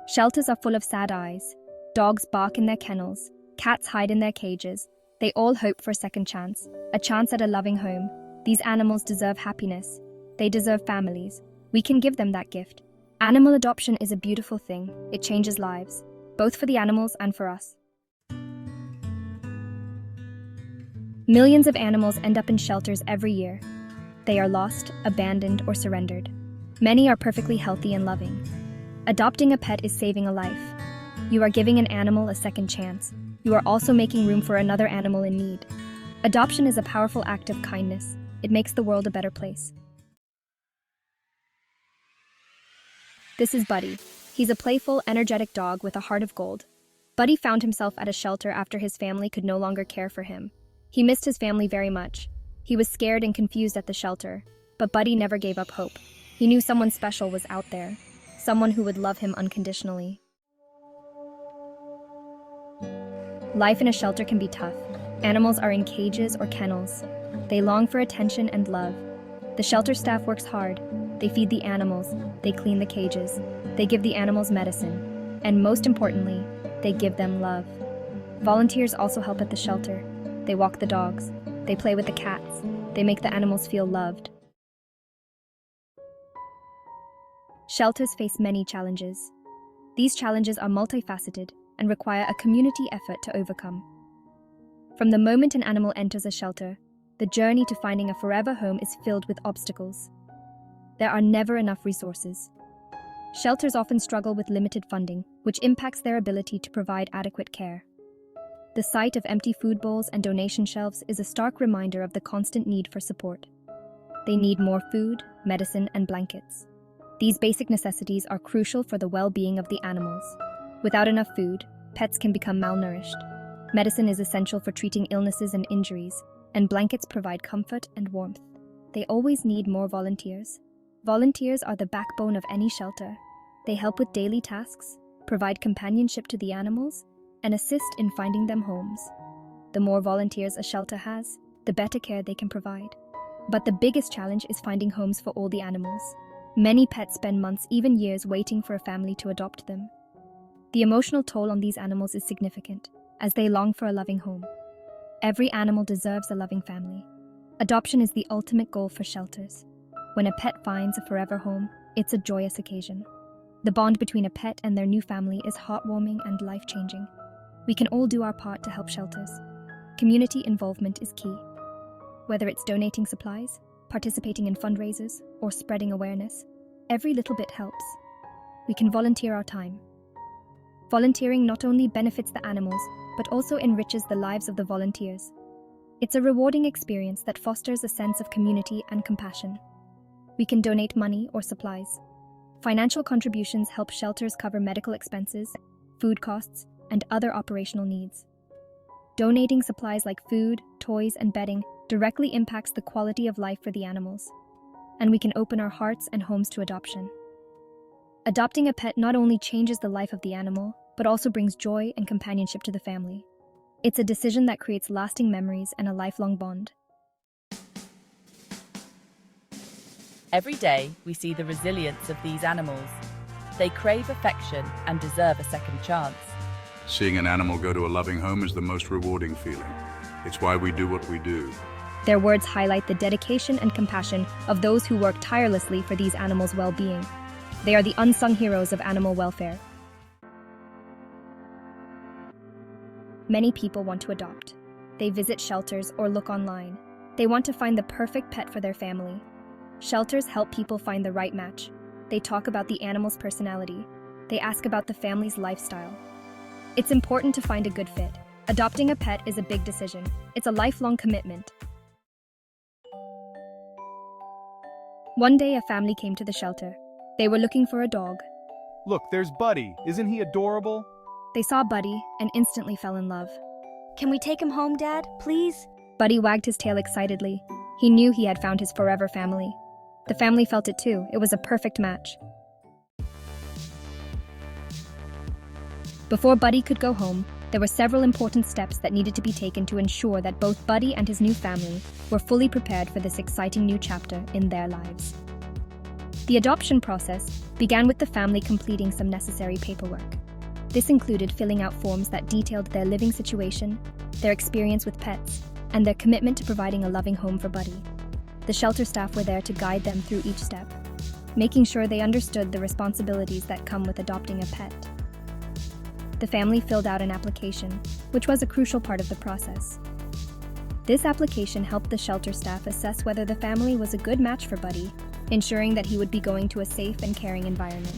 Shelters are full of sad eyes. Dogs bark in their kennels. Cats hide in their cages. They all hope for a second chance, a chance at a loving home. These animals deserve happiness. They deserve families. We can give them that gift. Animal adoption is a beautiful thing. It changes lives, both for the animals and for us. Millions of animals end up in shelters every year. They are lost, abandoned, or surrendered. Many are perfectly healthy and loving. Adopting a pet is saving a life. You are giving an animal a second chance. You are also making room for another animal in need. Adoption is a powerful act of kindness. It makes the world a better place. This is Buddy. He's a playful, energetic dog with a heart of gold. Buddy found himself at a shelter after his family could no longer care for him. He missed his family very much. He was scared and confused at the shelter, but Buddy never gave up hope. He knew someone special was out there, someone who would love him unconditionally. Life in a shelter can be tough. Animals are in cages or kennels. They long for attention and love. The shelter staff works hard. They feed the animals, they clean the cages, they give the animals medicine, and most importantly, they give them love. Volunteers also help at the shelter. They walk the dogs, they play with the cats, they make the animals feel loved. Shelters face many challenges. These challenges are multifaceted and require a community effort to overcome. From the moment an animal enters a shelter, the journey to finding a forever home is filled with obstacles. There are never enough resources. Shelters often struggle with limited funding, which impacts their ability to provide adequate care. The sight of empty food bowls and donation shelves is a stark reminder of the constant need for support. They need more food, medicine, and blankets. These basic necessities are crucial for the well-being of the animals. Without enough food, pets can become malnourished. Medicine is essential for treating illnesses and injuries, and blankets provide comfort and warmth. They always need more volunteers. Volunteers are the backbone of any shelter. They help with daily tasks, provide companionship to the animals, and assist in finding them homes. The more volunteers a shelter has, the better care they can provide. But the biggest challenge is finding homes for all the animals. Many pets spend months, even years, waiting for a family to adopt them. The emotional toll on these animals is significant, as they long for a loving home. Every animal deserves a loving family. Adoption is the ultimate goal for shelters. When a pet finds a forever home, it's a joyous occasion. The bond between a pet and their new family is heartwarming and life-changing. We can all do our part to help shelters. Community involvement is key. Whether it's donating supplies, participating in fundraisers, or spreading awareness, every little bit helps. We can volunteer our time. Volunteering not only benefits the animals, but also enriches the lives of the volunteers. It's a rewarding experience that fosters a sense of community and compassion. We can donate money or supplies. Financial contributions help shelters cover medical expenses, food costs, and other operational needs. Donating supplies like food, toys, and bedding directly impacts the quality of life for the animals, and we can open our hearts and homes to adoption. Adopting a pet not only changes the life of the animal, but also brings joy and companionship to the family. It's a decision that creates lasting memories and a lifelong bond. Every day, we see the resilience of these animals. They crave affection and deserve a second chance. Seeing an animal go to a loving home is the most rewarding feeling. It's why we do what we do. Their words highlight the dedication and compassion of those who work tirelessly for these animals' well-being. They are the unsung heroes of animal welfare. Many people want to adopt. They visit shelters or look online. They want to find the perfect pet for their family. Shelters help people find the right match. They talk about the animal's personality. They ask about the family's lifestyle. It's important to find a good fit. Adopting a pet is a big decision. It's a lifelong commitment. One day, a family came to the shelter. They were looking for a dog. Look, there's Buddy. Isn't he adorable? They saw Buddy and instantly fell in love. Can we take him home, Dad, please? Buddy wagged his tail excitedly. He knew he had found his forever family. The family felt it too. It was a perfect match. Before Buddy could go home, there were several important steps that needed to be taken to ensure that both Buddy and his new family were fully prepared for this exciting new chapter in their lives. The adoption process began with the family completing some necessary paperwork. This included filling out forms that detailed their living situation, their experience with pets, and their commitment to providing a loving home for Buddy. The shelter staff were there to guide them through each step, making sure they understood the responsibilities that come with adopting a pet. The family filled out an application, which was a crucial part of the process. This application helped the shelter staff assess whether the family was a good match for Buddy, ensuring that he would be going to a safe and caring environment.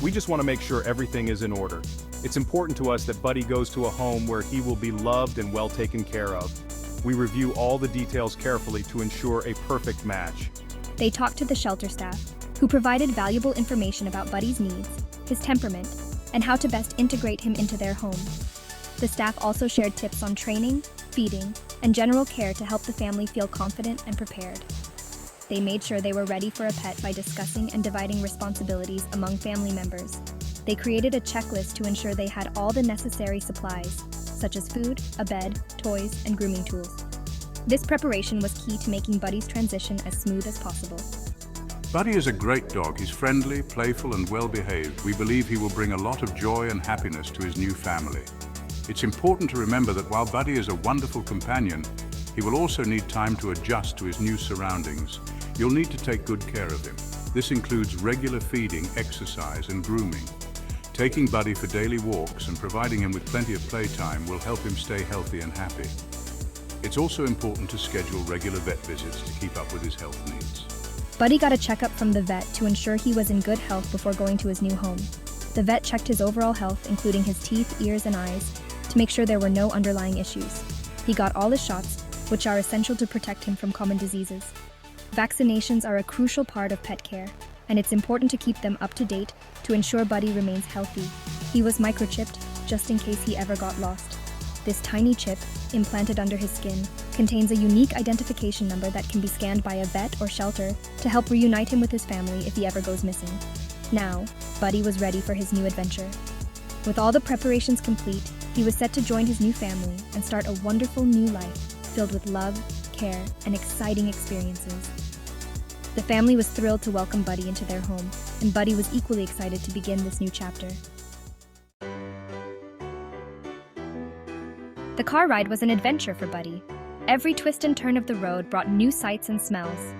We just want to make sure everything is in order. It's important to us that Buddy goes to a home where he will be loved and well taken care of. We review all the details carefully to ensure a perfect match. They talked to the shelter staff, who provided valuable information about Buddy's needs, his temperament, and how to best integrate him into their home. The staff also shared tips on training, feeding, and general care to help the family feel confident and prepared. They made sure they were ready for a pet by discussing and dividing responsibilities among family members. They created a checklist to ensure they had all the necessary supplies, such as food, a bed, toys, and grooming tools. This preparation was key to making Buddy's transition as smooth as possible. Buddy is a great dog. He's friendly, playful, and well-behaved. We believe he will bring a lot of joy and happiness to his new family. It's important to remember that while Buddy is a wonderful companion, he will also need time to adjust to his new surroundings. You'll need to take good care of him. This includes regular feeding, exercise, and grooming. Taking Buddy for daily walks and providing him with plenty of playtime will help him stay healthy and happy. It's also important to schedule regular vet visits to keep up with his health needs. Buddy got a checkup from the vet to ensure he was in good health before going to his new home. The vet checked his overall health, including his teeth, ears, and eyes, to make sure there were no underlying issues. He got all his shots, which are essential to protect him from common diseases. Vaccinations are a crucial part of pet care, and it's important to keep them up to date to ensure Buddy remains healthy. He was microchipped just in case he ever got lost. This tiny chip, implanted under his skin, contains a unique identification number that can be scanned by a vet or shelter to help reunite him with his family if he ever goes missing. Now, Buddy was ready for his new adventure. With all the preparations complete, he was set to join his new family and start a wonderful new life filled with love, care, and exciting experiences. The family was thrilled to welcome Buddy into their home, and Buddy was equally excited to begin this new chapter. The car ride was an adventure for Buddy. Every twist and turn of the road brought new sights and smells.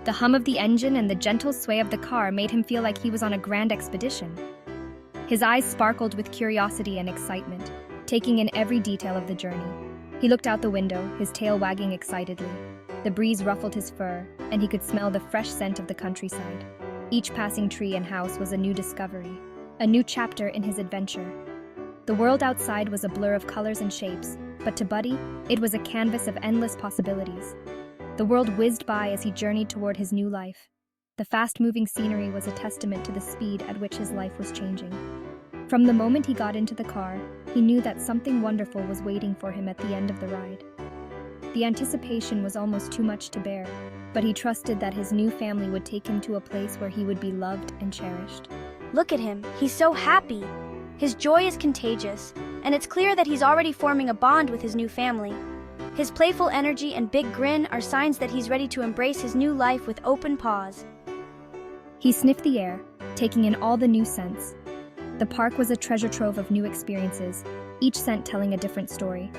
The hum of the engine and the gentle sway of the car made him feel like he was on a grand expedition. His eyes sparkled with curiosity and excitement, taking in every detail of the journey. He looked out the window, his tail wagging excitedly. The breeze ruffled his fur, and he could smell the fresh scent of the countryside. Each passing tree and house was a new discovery, a new chapter in his adventure. The world outside was a blur of colors and shapes, but to Buddy, it was a canvas of endless possibilities. The world whizzed by as he journeyed toward his new life. The fast-moving scenery was a testament to the speed at which his life was changing. From the moment he got into the car, he knew that something wonderful was waiting for him at the end of the ride. The anticipation was almost too much to bear, but he trusted that his new family would take him to a place where he would be loved and cherished. Look at him, he's so happy. His joy is contagious, and it's clear that he's already forming a bond with his new family. His playful energy and big grin are signs that he's ready to embrace his new life with open paws. He sniffed the air, taking in all the new scents. The park was a treasure trove of new experiences, each scent telling a different story.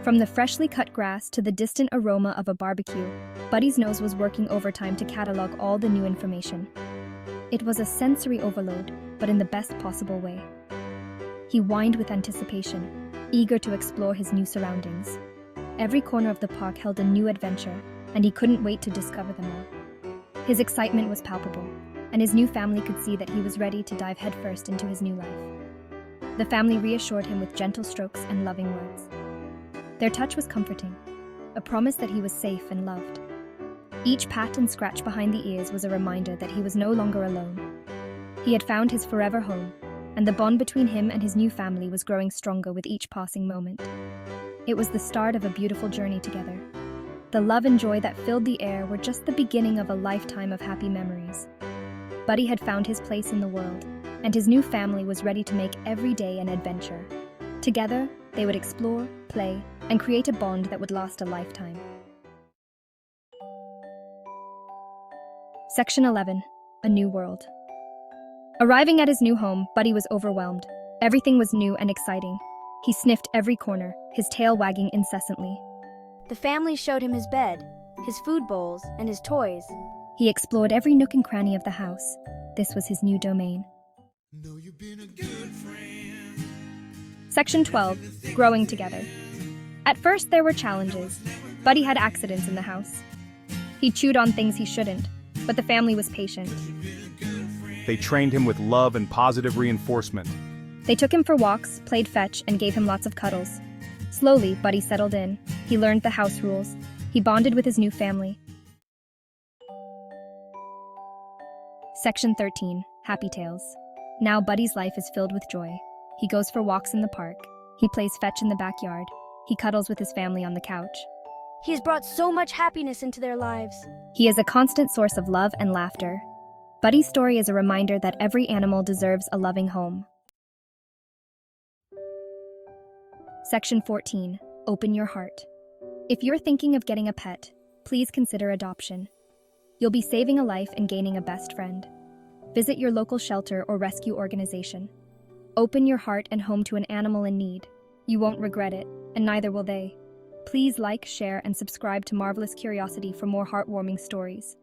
From the freshly cut grass to the distant aroma of a barbecue, Buddy's nose was working overtime to catalog all the new information. It was a sensory overload, but in the best possible way. He whined with anticipation, eager to explore his new surroundings. Every corner of the park held a new adventure, and he couldn't wait to discover them all. His excitement was palpable, and his new family could see that he was ready to dive headfirst into his new life. The family reassured him with gentle strokes and loving words. Their touch was comforting, a promise that he was safe and loved. Each pat and scratch behind the ears was a reminder that he was no longer alone. He had found his forever home, and the bond between him and his new family was growing stronger with each passing moment. It was the start of a beautiful journey together. The love and joy that filled the air were just the beginning of a lifetime of happy memories. Buddy had found his place in the world, and his new family was ready to make every day an adventure. Together, they would explore, play, and create a bond that would last a lifetime. Section 11. a new world. Arriving at his new home, Buddy was overwhelmed. Everything was new and exciting. He sniffed every corner, his tail wagging incessantly. The family showed him his bed, his food bowls, and his toys. He explored every nook and cranny of the house. This was his new domain. Section 12. Growing Together. At first, there were challenges. Buddy had accidents in the house. He chewed on things he shouldn't, but the family was patient. They trained him with love and positive reinforcement. They took him for walks, played fetch, and gave him lots of cuddles. Slowly, Buddy settled in. He learned the house rules. He bonded with his new family. Section 13. Happy Tales. Now Buddy's life is filled with joy. He goes for walks in the park. He plays fetch in the backyard. He cuddles with his family on the couch. He has brought so much happiness into their lives. He is a constant source of love and laughter. Buddy's story is a reminder that every animal deserves a loving home. Section 14. Open your heart. If you're thinking of getting a pet, please consider adoption. You'll be saving a life and gaining a best friend. Visit your local shelter or rescue organization. Open your heart and home to an animal in need. You won't regret it, and neither will they. Please like, share, and subscribe to Marvellous Curiosity for more heartwarming stories.